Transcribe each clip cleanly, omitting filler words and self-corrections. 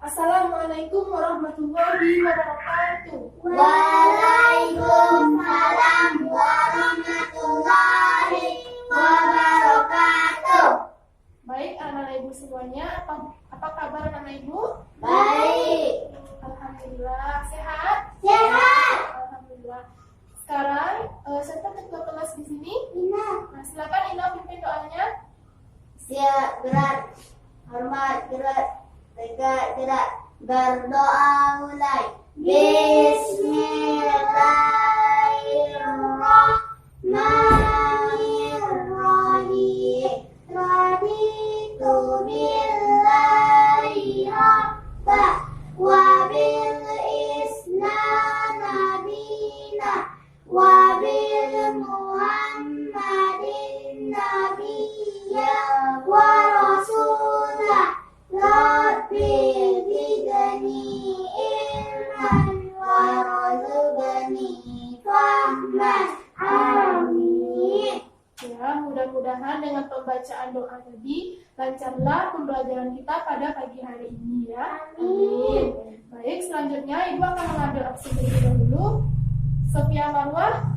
Assalamualaikum warahmatullahi wabarakatuh. Waalaikumsalam warahmatullahi wabarakatuh. Baik, anak-anak ibu semuanya, apa kabar anak-anak ibu? Baik. Alhamdulillah, sehat? Sehat. Alhamdulillah. Sekarang siapa ketua kelas di sini? Ina. Nah, silakan Ina pimpin doanya. Siap gerak. Hormat gerak. Tegak gerak. Berdoa mulai. Bismillahirrahmanirrahim. Raditu billahi rabba wa bil islam nabiyina wa bil muhammadin nabiyya wa rasulah. Rabbi zidni ilman warzuqni fahman. Amin. Ya, mudah-mudahan dengan pembacaan doa tadi lancarlah pembelajaran kita pada pagi hari ini ya. Amin. Baik, selanjutnya Ibu akan mengambil absen terlebih dahulu. Sofia Marwah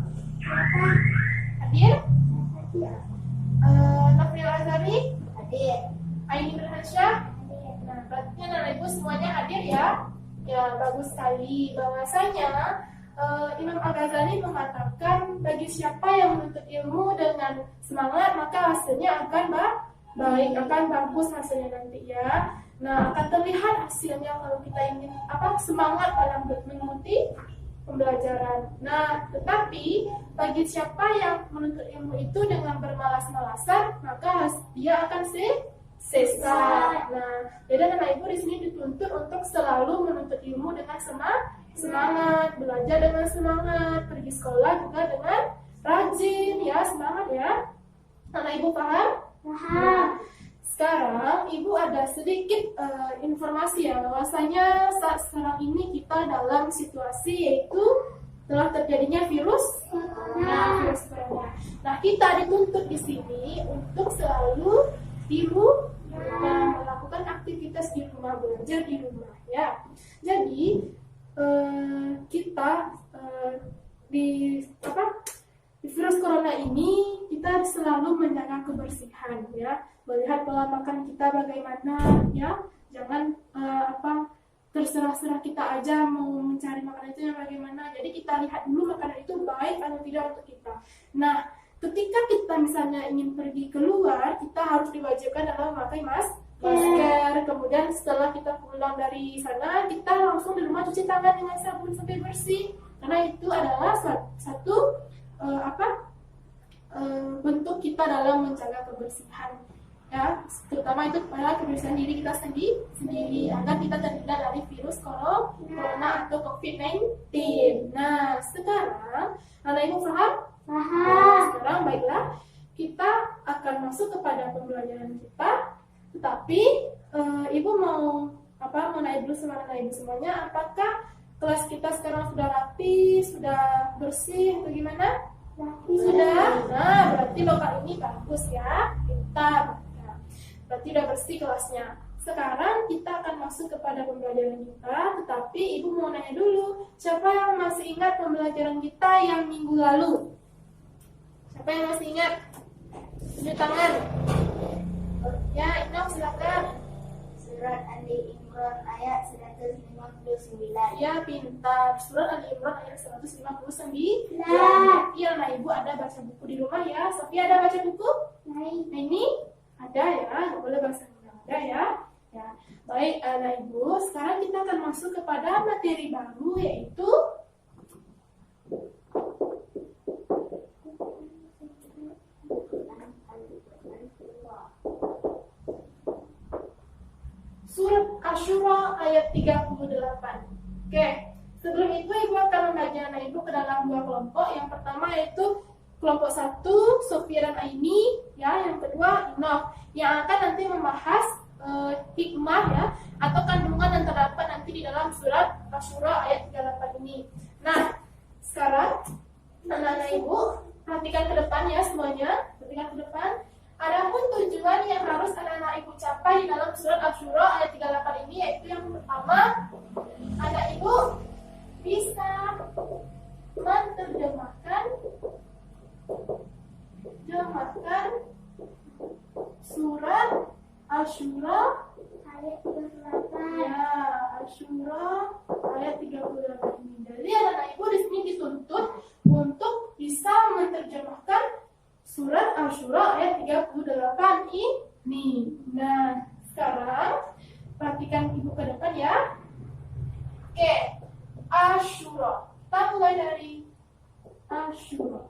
hadir? Nafil Azari? Hadir. Aini Berhansyah? Nah, berarti anak ibu semuanya hadir ya. Ya, bagus sekali. Bahwasanya Imam Al-Ghazali mengatakan bagi siapa yang menuntut ilmu dengan semangat maka hasilnya akan baik, akan bagus hasilnya nanti ya. Nah, akan terlihat hasilnya kalau kita ingin semangat dalam mengikuti pembelajaran. Nah, tetapi bagi siapa yang menuntut ilmu itu dengan bermalas-malasan maka dia akan sesat. Nah, jadi anak ibu di sini dituntut untuk selalu menuntut ilmu dengan semangat, belajar dengan semangat, pergi sekolah juga dengan rajin ya, semangat ya. Anak ibu paham? Nah, sekarang ibu ada sedikit informasi ya, bahwasanya saat sekarang ini kita dalam situasi yaitu telah terjadinya virus corona. Nah, kita dituntut di sini untuk selalu di rumah, melakukan aktivitas di rumah, belajar di rumah ya. Jadi kita di virus corona ini kita selalu menjaga kebersihan ya, melihat pola makan kita bagaimana ya, jangan terserah-serah kita aja mau mencari makanan itu yang bagaimana. Jadi kita lihat dulu makanan itu baik atau tidak untuk kita. Nah, ketika kita misalnya ingin pergi keluar, kita harus diwajibkan dalam memakai masker. Kemudian setelah kita pulang dari sana, kita langsung di rumah cuci tangan dengan sabun sampai bersih. Karena itu adalah satu bentuk kita dalam menjaga kebersihan. Ya, terutama itu pada kebersihan diri kita sendiri agar kita terhindar dari virus corona atau COVID-19. Nah, sekarang anak ibu paham? Sekarang baiklah, kita akan masuk kepada pembelajaran kita. Tetapi ibu mau nanya dulu sama anak ibu semuanya, apakah kelas kita sekarang sudah rapi, sudah bersih atau gimana? Sudah. Nah, berarti lo kali ini bagus ya, pintar. Nah, berarti udah bersih kelasnya. Sekarang kita akan masuk kepada pembelajaran kita. Tetapi ibu mau nanya dulu, siapa yang masih ingat pembelajaran kita yang minggu lalu? Siapa yang masih ingat? Tunjuk tangan. Ya, Inam silakan. Surat Ali Imran ayat 159. Ya, pintar. Surat Ali Imran ayat 159. Iya, nah ibu ada baca buku di rumah ya. Sofia ada baca buku? Nah, ini ada ya. Nggak boleh bahasa ada ya. Ya, baik anak ibu. Sekarang kita akan masuk kepada materi baru yaitu Surat Asyura ayat 38. Oke, sebelum itu ibu akan membagi anak ibu ke dalam dua kelompok. Yang pertama yaitu kelompok 1, Sofia dan Aini ya. Yang kedua, Inof, yang akan nanti membahas hikmah ya, atau kandungan yang terdapat nanti di dalam surat Asyura ayat 38 ini. Nah, sekarang anak-anak ibu perhatikan ke depan ya semuanya, perhatikan ke depan. Adapun tujuan yang harus anak-anak ibu capai di dalam surat Asyura ayat 38 ini yaitu yang pertama pertama, anak ibu bisa menerjemahkan surat Asy-Syura ayat 38. ya, Asy-Syura ayat 38 ini. Jadi anak ibu di sini dituntut untuk bisa menerjemahkan surat Asy-Syura ayat 38 ini. Nah, sekarang perhatikan ibu ke depan ya. Oke, Asy-Syura. Kita mulai dari Asy-Syura.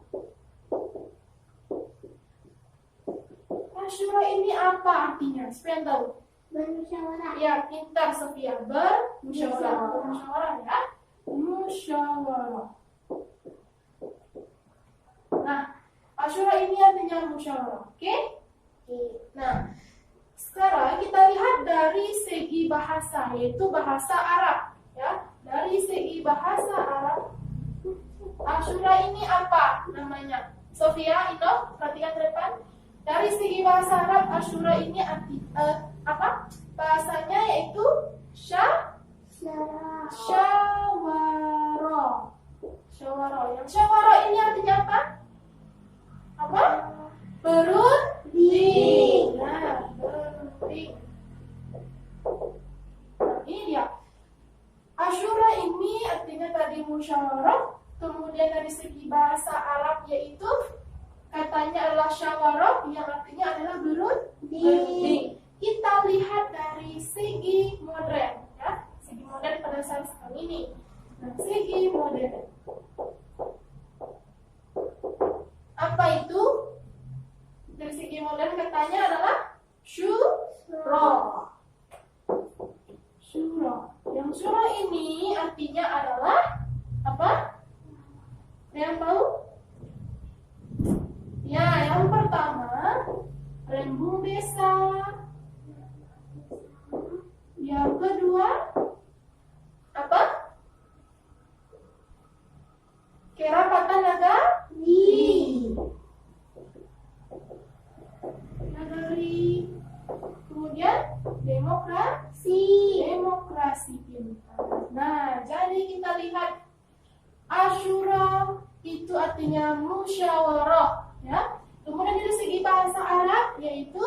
Asy-Syura ini apa artinya? Supaya tahu. Bermusyawarah. Ya, pintar Sofia. Bermusyawarah. Musyawarah. Bermusyawarah ya. Musyawarah. Nah, Asy-Syura ini artinya musyawarah. Oke? Nah, sekarang kita lihat dari segi bahasa, yaitu bahasa Arab. Ya, dari segi bahasa Arab, Asy-Syura ini apa namanya? Sofia, Ino, perhatikan ke depan. Dari segi bahasa Arab, Asy-Syura ini apa? Bahasanya yaitu syawarah. Syawarah. Yang syawarah ini artinya apa? Apa? Berunding. Nah, berunding. Nah, ini dia. Asy-Syura ini artinya tadi musyawarah. Kemudian dari segi bahasa Arab yaitu katanya adalah syawarah, yang artinya adalah berunding. Kita lihat dari segi modern, ya, segi modern pada saat sekarang ini. Nah, segi modern. Apa itu? Dari segi modern katanya adalah syura. Syura. Yang syura ini artinya adalah apa? Yang tahu? Ya, yang pertama, rembung desa. Yang kedua, apa? Kerapatan nagari. Kemudian demokrasi pintar. Nah, jadi kita lihat Asy-Syura itu artinya musyawarah, ya. Kemudian dari segi bahasa Arab yaitu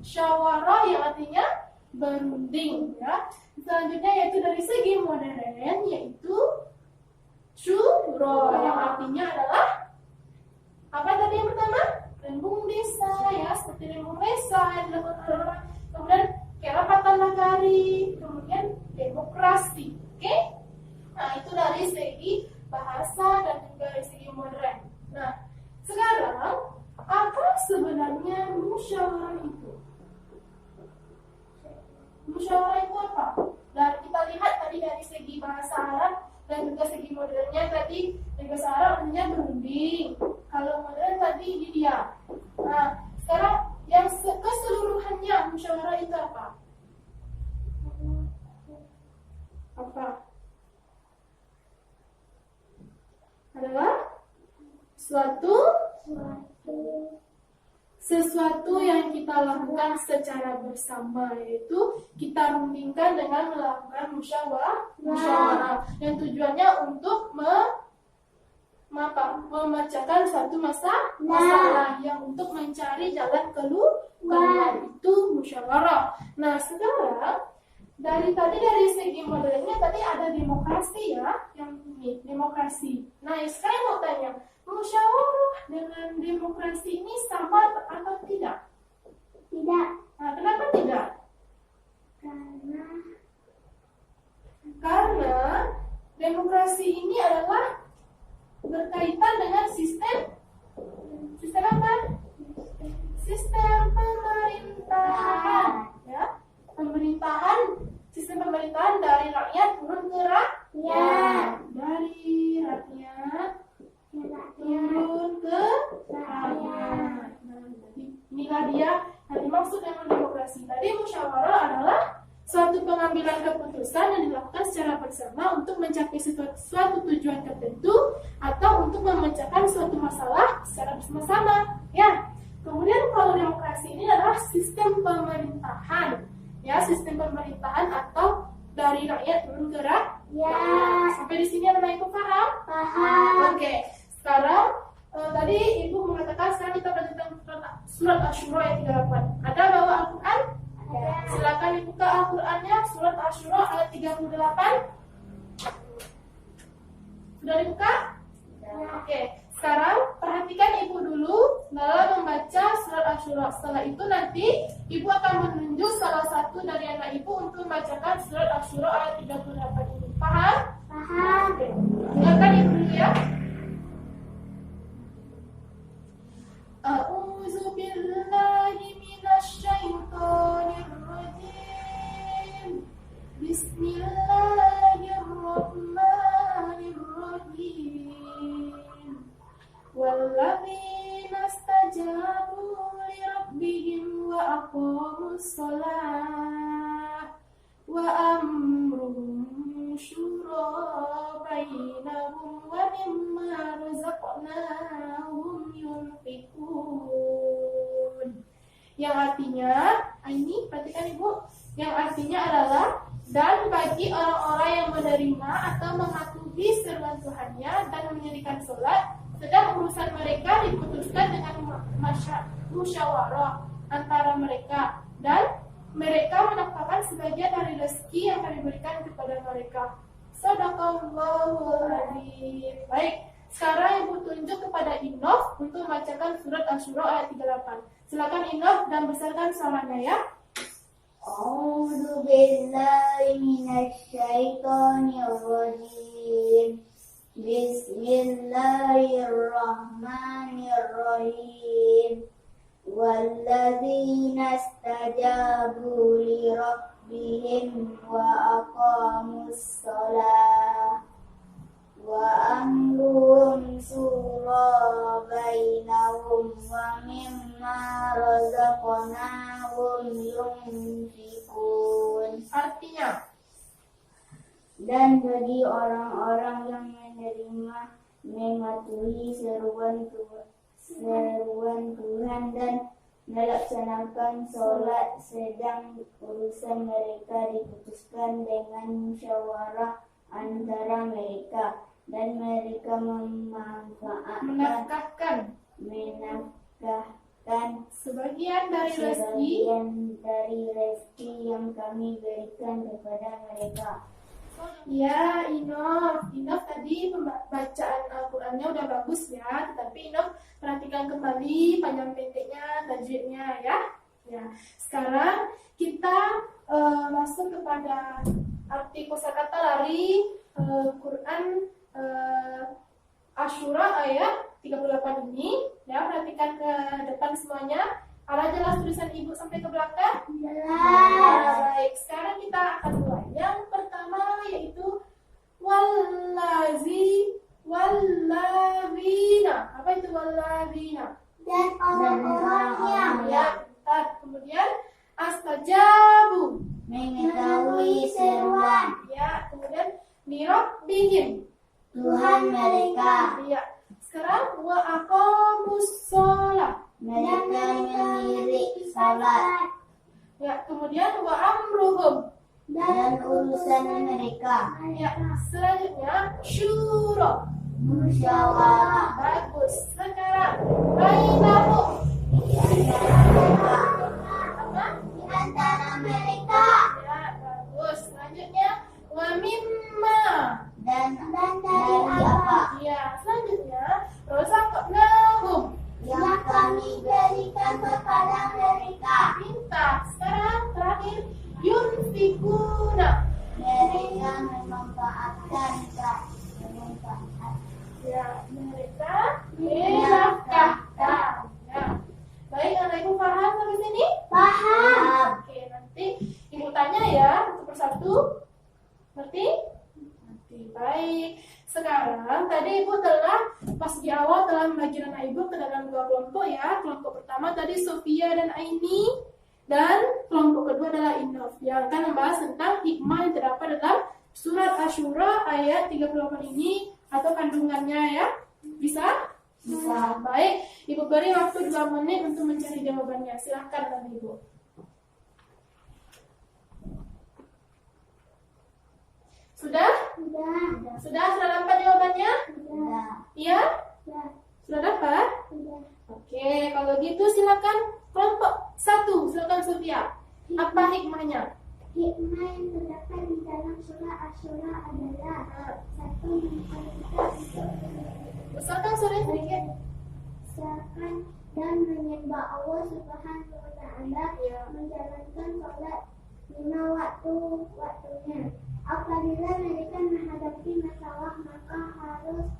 syawarah yang artinya berunding, ya. Selanjutnya yaitu dari segi modern yaitu syura yang artinya adalah apa tadi yang pertama? Rembung desa, ya, seperti rembung desa yang dilakukan oleh orang. Kemudian kerapatan nagari, kemudian demokrasi. Oke? Nah, itu dari segi bahasa dan juga dari segi modern. Nah, sekarang apa sebenarnya musyawarah itu? Musyawarah itu apa? Dan kita lihat tadi dari segi bahasa Arab dan juga segi modernnya tadi dari bahasa Arab artinya berunding. Kalau modern tadi ini dia. Nah, sekarang yang keseluruhannya musyawarah itu apa? Apa? Adalah sesuatu yang kita lakukan secara bersama, yaitu kita rundingkan dengan melakukan musyawarah yang tujuannya untuk memecahkan suatu masalah yang untuk mencari jalan keluar, itu musyawarah. Nah, sekarang dari segi modelnya tadi ada demokrasi, ya, yang ini demokrasi. Nah, sekarang mau tanya, musyawarah dengan demokrasi ini sama atau tidak? Tidak. Nah, kenapa tidak? Karena demokrasi ini adalah berkaitan dengan sistem apa? Sistem pemerintahan, ya. Sistem pemerintahan dari rakyat turun ke rakyat. Dari rakyat turun ke rakyat. Nah, jadi inilah dia yang dimaksud dengan demokrasi. Tadi musyawarah adalah suatu pengambilan keputusan yang dilakukan secara bersama untuk mencapai suatu tujuan tertentu atau untuk memecahkan suatu masalah secara bersama-sama, ya. Kemudian kalau demokrasi ini adalah sistem pemerintahan, ya, sistem pemerintahan atau dari rakyat turun ke rakyat. Ya. Sampai di sini anak ibu paham? Paham. Oke, sekarang tadi ibu mengatakan sekarang kita belajar tentang surat Asyura ayat 38. Ada bawa Al-Quran? Ada. Silakan dibuka Al-Qurannya, surat Asyura ayat 38. Sudah dibuka? Oke, sekarang perhatikan ibu dulu dalam membaca surat Asyura. Setelah itu nanti ibu akan menunjuk salah satu dari anak ibu untuk membacakan surat Asyura ayat 38 ini. Paham? Paham. Oke, dengarkan ibu dulu ya. A'udzu billahi minasyaitonir rajim. Bismillahirrahmanirrahim. Walladzina istajabu li rabbihim wa aqamus shalah wa amruhum syura bainahum wa mimma razaqnahum yunfiqun. Yang artinya, ini perhatikan ibu, yang artinya adalah dan bagi orang-orang yang menerima atau mematuhi seruan Tuhannya dan mendirikan sholat, sedang urusan mereka diputuskan dengan musyawarah antara mereka, dan mereka menafkahkan sebagian dari rezeki yang kami berikan kepada mereka. Shadaqallahul adzim. Baik, sekarang ibu tunjuk kepada Inof untuk membacakan surat Asyura ayat 38. Silakan Inof dan besarkan suaranya ya. A'udzu billahi minasyaitonir rajim. Bismillahirrahmanirrahim. Walladzina istajabu li rabbihim wa aqamus shalah wa amruhum syura bainahum wa mimma razaqnahum yunfiqun. Artinya, dan bagi orang-orang yang menerima mematuhi seruan Tuhan dan melaksanakan sholat, sedang urusan mereka diputuskan dengan musyawarah antara mereka, dan mereka menafkahkan sebagian dari rezeki yang kami berikan kepada mereka. ya. Inof tadi bacaan Al-Qurannya udah bagus ya, tetapi Inof perhatikan kembali panjang pendeknya, tajwidnya ya. Ya, sekarang kita masuk kepada arti kosakata dari Quran Asyura ayat 38 ini. Ya, perhatikan ke depan semuanya. Ada jelas tulisan ibu sampai ke belakang? Jelas. Baik, sekarang kita akan mulai. Yang pertama yaitu walladzina. Apa itu walladzina? Dan orang-orang Ya, bentar. Kemudian astajabu. mengetahui seruan Ya, kemudian lirabbihim. Tuhan mereka, Ya. Sekarang wa aqamus shalah. mereka mendirikan salat, Ya, kemudian wa amruhum. dan urusan mereka Ya, selanjutnya syura. musyawarah Bagus. Sekarang bainahum. Apa? di antara mereka, Ya, bagus. Selanjutnya wa mimma. dan dari apa Ya, selanjutnya razaqnahum. yang kami berikan kepada mereka. Pintar. Sekarang terakhir yunfikuna. Mereka memanfaatkan. Ya, mereka menafkahkan. Ya. Baik, anak ibu paham sampai sini? Paham. Oke, nanti ibu tanya ya satu persatu. Ngerti? Ngerti. Baik. Sekarang tadi ibu telah pas di awal telah membagi anak ibu ke dalam dua kelompok ya. Kelompok pertama tadi Sofia dan Aini, dan kelompok kedua adalah Inof yang akan membahas tentang hikmah yang terdapat dalam surat Asyura ayat 38 ini atau kandungannya ya. Bisa? Bisa. Baik, ibu beri waktu 2 menit untuk mencari jawabannya. Silahkan Ibu. Sudah dapat jawabannya? Sudah. Iya? Sudah. Sudah dapat? Sudah. Oke, kalau gitu silakan kelompok 1, silakan Sofia. Apa hikmahnya? Hikmah yang terdapat di dalam surah Asy-Syura adalah satu memperintah untuk Besarkan suara sedikit. mengerjakan dan menyembah Allah Subhanahu wa Ta'ala, menjalankan sholat 5 waktunya. Apabila mereka menghadapi masalah maka harus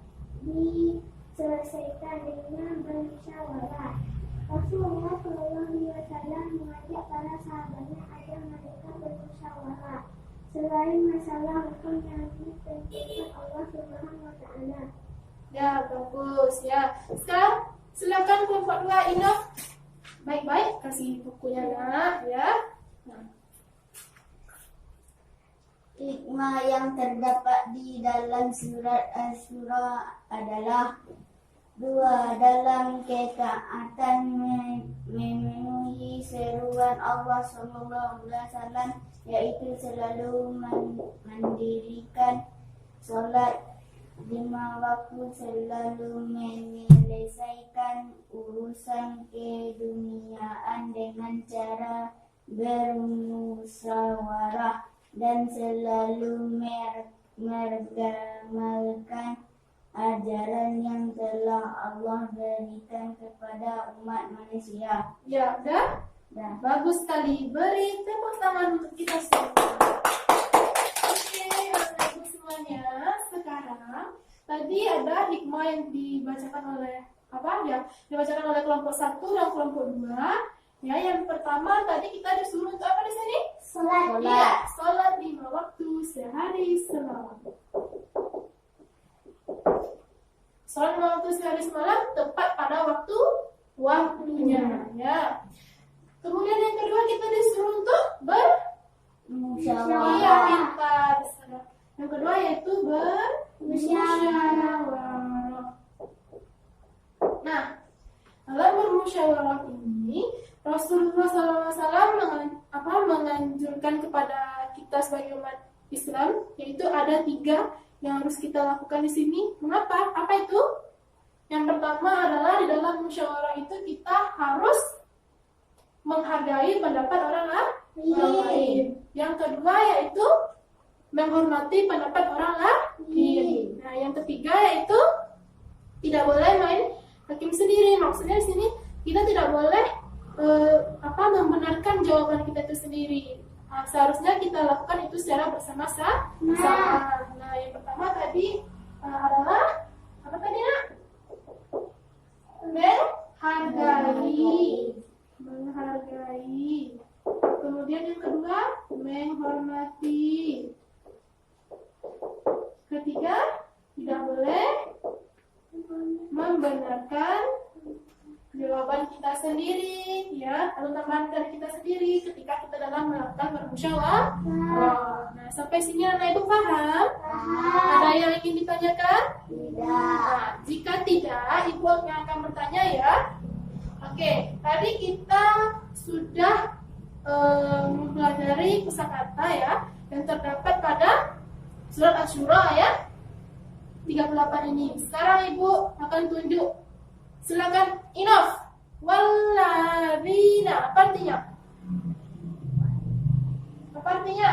diselesaikan dengan bermusyawarah. Rasulullah SAW mengajak para sahabatnya agar mereka bermusyawarah selain masalah hukum yang ditentukan Allah Subhanahu wa Ta'ala. Ya, bagus ya. Sekarang silakan kelompok 2 Inof. Baik-baik kasih bukunya nak ya. Nah. Hikmah yang terdapat di dalam surat Asy-Syura adalah 2. Dalam ketaatan memenuhi seruan Allah SAW, yaitu selalu mendirikan sholat 5 waktu, selalu menyelesaikan urusan keduniaan dengan cara bermusyawarah, dan selalu mengamalkan ajaran yang telah Allah berikan kepada umat manusia. Ya, udah? Dah. Bagus sekali. Beri tepuk tangan untuk kita semua. Oke, Bapak Ibu semuanya. Sekarang tadi ada hikmah yang dibacakan oleh dibacakan oleh kelompok 1 dan kelompok 2. Ya, yang pertama tadi kita disuruh untuk apa di sini? Sholat. Iya, sholat 5 waktu sehari semalam. Sholat 5 waktu sehari semalam tepat pada waktunya. Ya. Kemudian yang kedua kita disuruh untuk Musyawarah. Iya, pintar. Yang kedua yaitu bermusyawarah. Nah, dalam bermusyawarah ini Rasulullah SAW menganjurkan kepada kita sebagai umat Islam, yaitu ada 3 yang harus kita lakukan di sini. Mengapa? Apa itu? Yang pertama adalah di dalam musyawarah itu kita harus menghargai pendapat orang lain. Yang kedua yaitu menghormati pendapat orang lain. Nah, yang ketiga yaitu tidak boleh main hakim sendiri. Maksudnya di sini kita tidak boleh membenarkan jawaban kita itu sendiri. Nah, seharusnya kita lakukan itu secara bersama-sama. Nah, yang pertama tadi adalah apa tadi nak? Menghargai. Kemudian yang kedua, menghormati. Ketiga, tidak boleh membenarkan jawaban kita sendiri, ya, atau tambahan dari kita sendiri ketika kita dalam melakukan bermusyawarah. Nah, sampai sini anak ibu paham? Ada yang ingin ditanyakan? Tidak. Nah, jika tidak, ibu yang akan bertanya ya. Oke, tadi kita sudah mempelajari kosakata ya yang terdapat pada surat Asy-Syura ya 38 ini. Sekarang ibu akan tunjuk. Silakan Inof. Walladzina. Apa artinya? Apa artinya?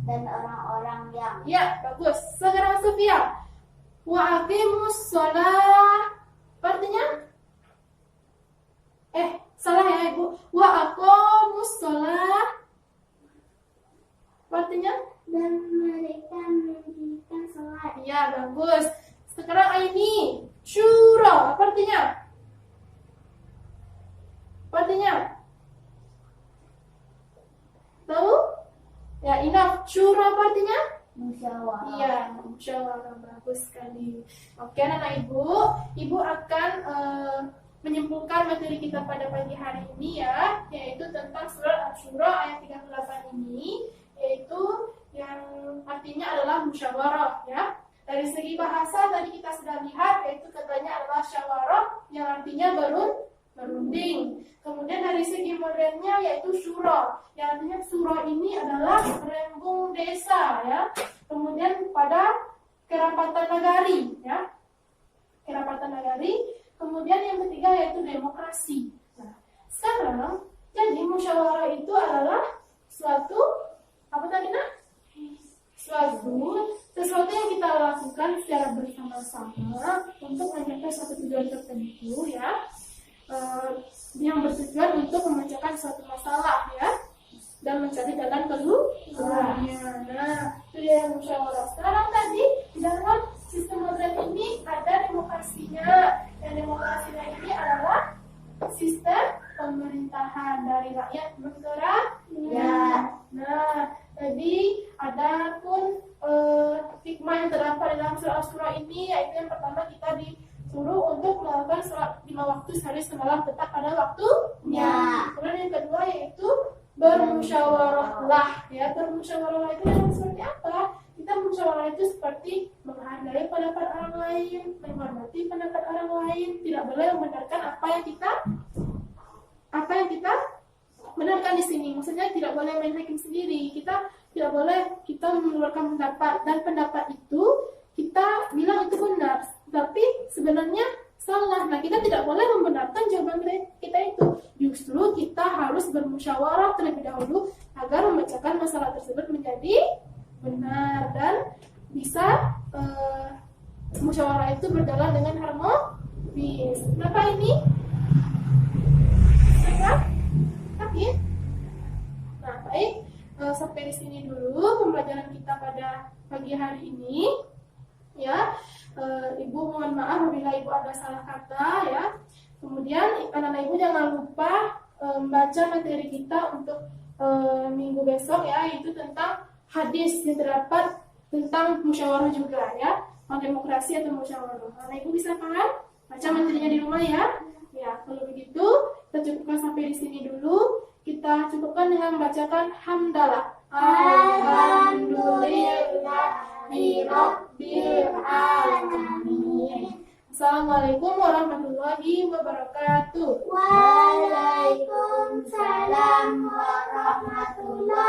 Dan orang-orang yang. Ya, bagus. Sekarang Sofia. Wa aqimus shalah. Apa artinya? Salah ya ibu. Wa aqamus shalah. Apa artinya? Dan mereka mendirikan sholat. Ya, bagus. Sekarang Aini. Syura, apa artinya? Apa artinya? Tahu? Ya, Inof. Syura apa artinya? Musyawarah. Iya, musyawarah. Bagus sekali. Oke, anak ibu akan menyimpulkan materi kita pada pagi hari ini ya, yaitu tentang surat Asy-Syura ayat 38 ini, yaitu yang artinya adalah musyawarah ya. Dari segi bahasa tadi kita sudah lihat, yaitu katanya adalah syawarah yang artinya berunding. Kemudian dari segi modernnya yaitu syura, yang artinya syura ini adalah rembung desa ya. Kemudian kerapatan nagari, ya. Kerapatan nagari. Kemudian yang ketiga yaitu demokrasi. Nah, sekarang jadi musyawarah itu adalah suatu apa tadi nak? Sesuatu yang kita lakukan secara bersama-sama untuk mencapai suatu tujuan tertentu, ya, yang bertujuan untuk memecahkan suatu masalah, ya, dan mencari jalan keluarnya. Nah, itu dia musyawarah. Sekarang tadi di dalam sistem modern ini ada demokrasinya, dan demokrasinya ini adalah sistem pemerintahan dari rakyat ke rakyat. Nah, jadi ada pun hikmah yang terdapat dalam surah Al-Surah ini, yaitu yang pertama kita disuruh untuk melakukan sholat 5 waktu sehari semalam tetap pada waktunya. Kemudian yang kedua yaitu bermusyawarahlah, ya. Bermusyawarah itu yang seperti apa? Kita musyawarah itu seperti menghargai pendapat orang lain, menghormati pendapat orang lain, tidak boleh membenarkan apa yang kita benarkan di sini. Maksudnya tidak boleh main hakim sendiri. Tidak boleh kita mengeluarkan pendapat, dan pendapat itu kita bilang itu benar, tapi sebenarnya salah. Nah, kita tidak boleh membenarkan jawaban kita itu. Justru kita harus bermusyawarah terlebih dahulu agar memecahkan masalah tersebut menjadi benar dan bisa musyawarah itu berjalan dengan harmonis. Kenapa ini? Oke. Nah, baik. Sampai di sini dulu pembelajaran kita pada pagi hari ini. Ya, Ibu mohon maaf apabila Ibu ada salah kata, ya. Kemudian anak-anak Ibu jangan lupa membaca materi kita untuk minggu besok, ya, yaitu tentang hadis yang terdapat tentang musyawarah juga, ya. Demokrasi atau musyawarah. Anak Ibu bisa paham? Baca materinya di rumah, ya. Ya, kalau begitu kita cukupkan sampai di sini dulu. Kita cukupkan dengan membacakan hamdalah. Alhamdulillahirabbil alamin. Assalamualaikum warahmatullahi wabarakatuh. Waalaikumsalam warahmatullahi